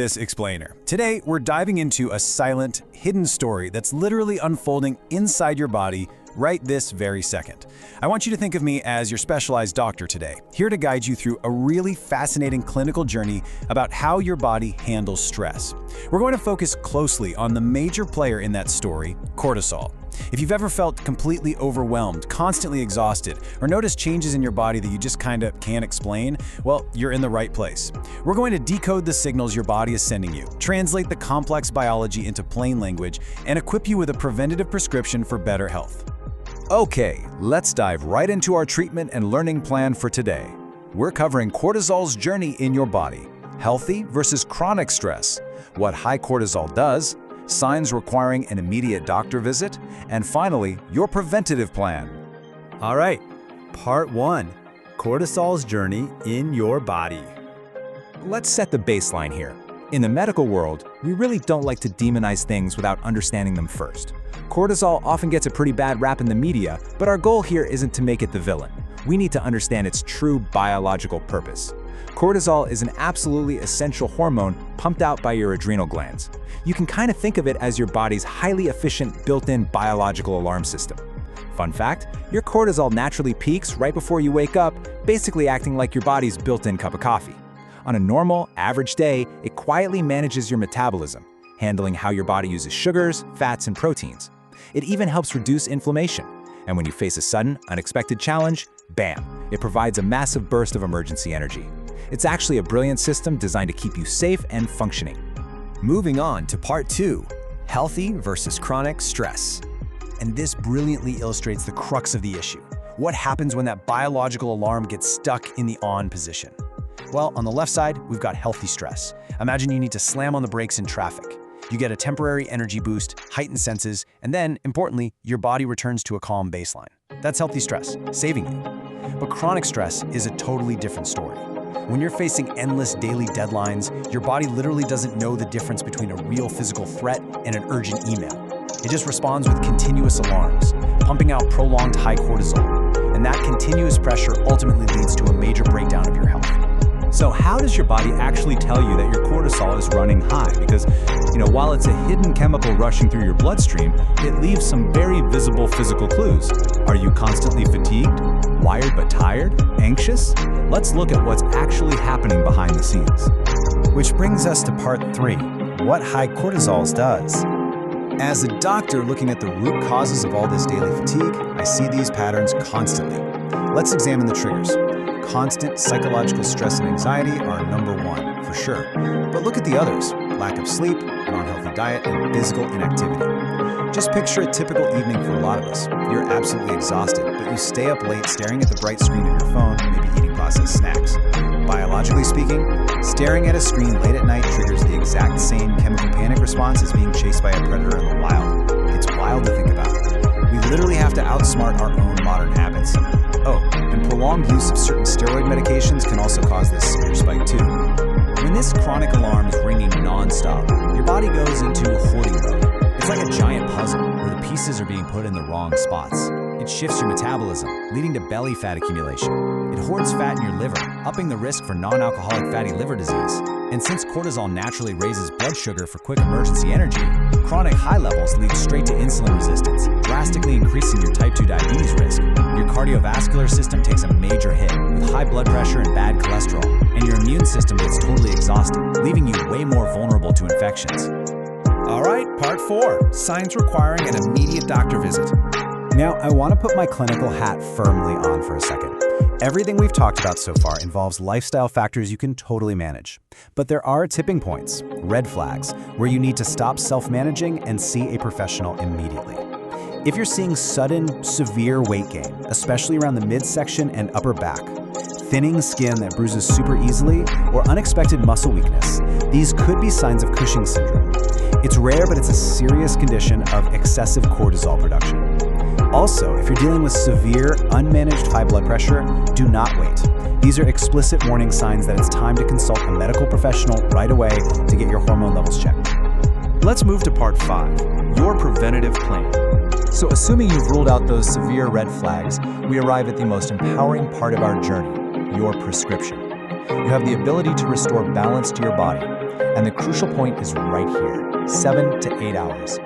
this explainer. Today, we're diving into a silent, hidden story that's literally unfolding inside your body right this very second. I want you to think of me as your specialized doctor today, here to guide you through a really fascinating clinical journey about how your body handles stress. We're going to focus closely on the major player in that story, cortisol. If you've ever felt completely overwhelmed, constantly exhausted, or noticed changes in your body that you just kinda can't explain, well, you're in the right place. We're going to decode the signals your body is sending you, translate the complex biology into plain language, and equip you with a preventative prescription for better health. Okay, let's dive right into our treatment and learning plan for today. We're covering cortisol's journey in your body, healthy versus chronic stress, what high cortisol does, signs requiring an immediate doctor visit, and finally, your preventative plan. All right, part 1, cortisol's journey in your body. Let's set the baseline here. In the medical world, we really don't like to demonize things without understanding them first. Cortisol often gets a pretty bad rap in the media, but our goal here isn't to make it the villain. We need to understand its true biological purpose. Cortisol is an absolutely essential hormone pumped out by your adrenal glands. You can kind of think of it as your body's highly efficient built-in biological alarm system. Fun fact, your cortisol naturally peaks right before you wake up, basically acting like your body's built-in cup of coffee. On a normal, average day, it quietly manages your metabolism, handling how your body uses sugars, fats, and proteins. It even helps reduce inflammation. And when you face a sudden, unexpected challenge, bam, it provides a massive burst of emergency energy. It's actually a brilliant system designed to keep you safe and functioning. Moving on to part 2, healthy versus chronic stress. And this brilliantly illustrates the crux of the issue. What happens when that biological alarm gets stuck in the on position? Well, on the left side, we've got healthy stress. Imagine you need to slam on the brakes in traffic. You get a temporary energy boost, heightened senses, and then, importantly, your body returns to a calm baseline. That's healthy stress, saving you. But chronic stress is a totally different story. When you're facing endless daily deadlines, your body literally doesn't know the difference between a real physical threat and an urgent email. It just responds with continuous alarms, pumping out prolonged high cortisol. And that continuous pressure ultimately leads to a major breakdown of your health. So how does your body actually tell you that your cortisol is running high? Because, while it's a hidden chemical rushing through your bloodstream, it leaves some very visible physical clues. Are you constantly fatigued? Wired but tired? Anxious? Let's look at what's actually happening behind the scenes. Which brings us to part 3, what high cortisol does. As a doctor looking at the root causes of all this daily fatigue, I see these patterns constantly. Let's examine the triggers. Constant psychological stress and anxiety are number 1, for sure. But look at the others: lack of sleep, an unhealthy diet, and physical inactivity. Just picture a typical evening for a lot of us. You're absolutely exhausted, but you stay up late staring at the bright screen of your phone, maybe eating processed snacks. Biologically speaking, staring at a screen late at night triggers the exact same chemical panic response as being chased by a predator in the wild. It's wild to think about. We literally have to outsmart our own modern habits. Oh, and prolonged use of certain steroid medications can also cause this severe spike too. When this chronic alarm is ringing non-stop, your body goes into hoarding mode. It's like a giant puzzle where the pieces are being put in the wrong spots. It shifts your metabolism, leading to belly fat accumulation. It hoards fat in your liver, upping the risk for non-alcoholic fatty liver disease. And since cortisol naturally raises blood sugar for quick emergency energy, chronic high levels lead straight to insulin resistance, drastically increasing your type 2 diabetes risk. Your cardiovascular system takes a major hit with high blood pressure and bad cholesterol, and your immune system gets totally exhausted, leaving you way more vulnerable to infections. All right, part 4, signs requiring an immediate doctor visit. Now, I want to put my clinical hat firmly on for a second. Everything we've talked about so far involves lifestyle factors you can totally manage. But there are tipping points, red flags, where you need to stop self-managing and see a professional immediately. If you're seeing sudden, severe weight gain, especially around the midsection and upper back, thinning skin that bruises super easily, or unexpected muscle weakness, these could be signs of Cushing's syndrome. It's rare, but it's a serious condition of excessive cortisol production. Also, if you're dealing with severe, unmanaged high blood pressure, do not wait. These are explicit warning signs that it's time to consult a medical professional right away to get your hormone levels checked. Let's move to part 5, your preventative plan. So assuming you've ruled out those severe red flags, we arrive at the most empowering part of our journey, your prescription. You have the ability to restore balance to your body, And the crucial point is right here, 7 to 8 hours.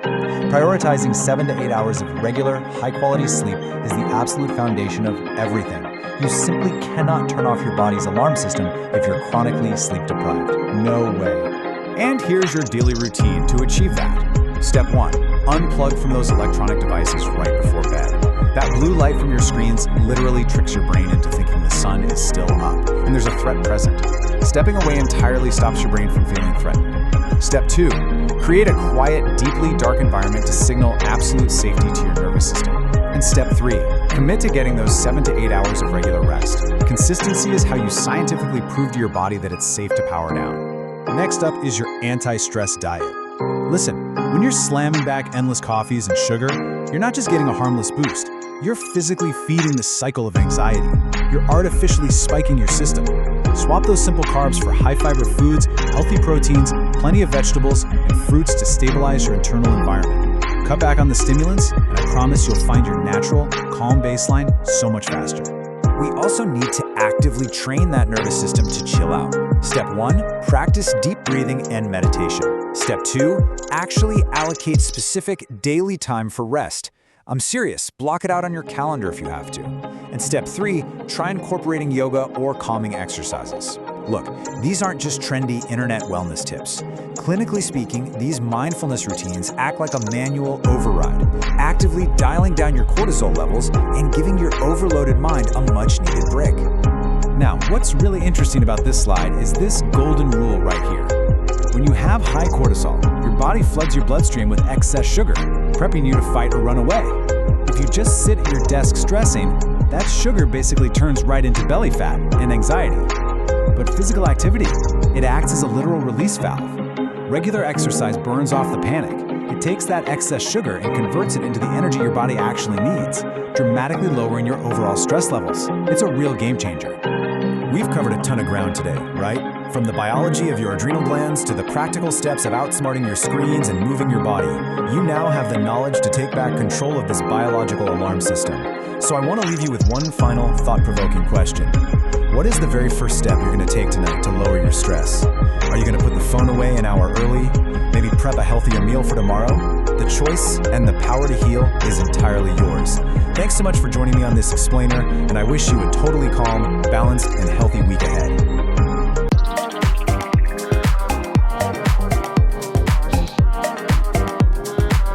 Prioritizing 7 to 8 hours of regular, high-quality sleep is the absolute foundation of everything. You simply cannot turn off your body's alarm system if you're chronically sleep-deprived. No way. And here's your daily routine to achieve that. Step 1. Unplug from those electronic devices right before bed. That blue light from your screens literally tricks your brain into thinking the sun is still up, and there's a threat present. Stepping away entirely stops your brain from feeling threatened. Step 2. Create a quiet, deeply dark environment to signal absolute safety to your nervous system. And step 3. Commit to getting those 7 to 8 hours of regular rest. Consistency is how you scientifically prove to your body that it's safe to power down. Next up is your anti-stress diet. Listen, when you're slamming back endless coffees and sugar, you're not just getting a harmless boost. You're physically feeding the cycle of anxiety. You're artificially spiking your system. Swap those simple carbs for high-fiber foods, healthy proteins, plenty of vegetables, and fruits to stabilize your internal environment. Cut back on the stimulants, and I promise you'll find your natural, calm baseline so much faster. We also need to actively train that nervous system to chill out. Step 1, practice deep breathing and meditation. Step 2, actually allocate specific daily time for rest. I'm serious, block it out on your calendar if you have to. And step 3, try incorporating yoga or calming exercises. Look, these aren't just trendy internet wellness tips. Clinically speaking, these mindfulness routines act like a manual override, actively dialing down your cortisol levels and giving your overloaded mind a much-needed break. Now, what's really interesting about this slide is this golden rule right here. When you have high cortisol, your body floods your bloodstream with excess sugar, prepping you to fight or run away. If you just sit at your desk stressing, that sugar basically turns right into belly fat and anxiety. But physical activity, it acts as a literal release valve. Regular exercise burns off the panic. It takes that excess sugar and converts it into the energy your body actually needs, dramatically lowering your overall stress levels. It's a real game changer. We've covered a ton of ground today, right? From the biology of your adrenal glands to the practical steps of outsmarting your screens and moving your body, you now have the knowledge to take back control of this biological alarm system. So I want to leave you with one final thought-provoking question. What is the very first step you're going to take tonight to lower your stress? Are you going to put the phone away an hour early? Maybe prep a healthier meal for tomorrow? The choice and the power to heal is entirely yours. Thanks so much for joining me on this explainer, and I wish you a totally calm, balanced, and healthy week ahead.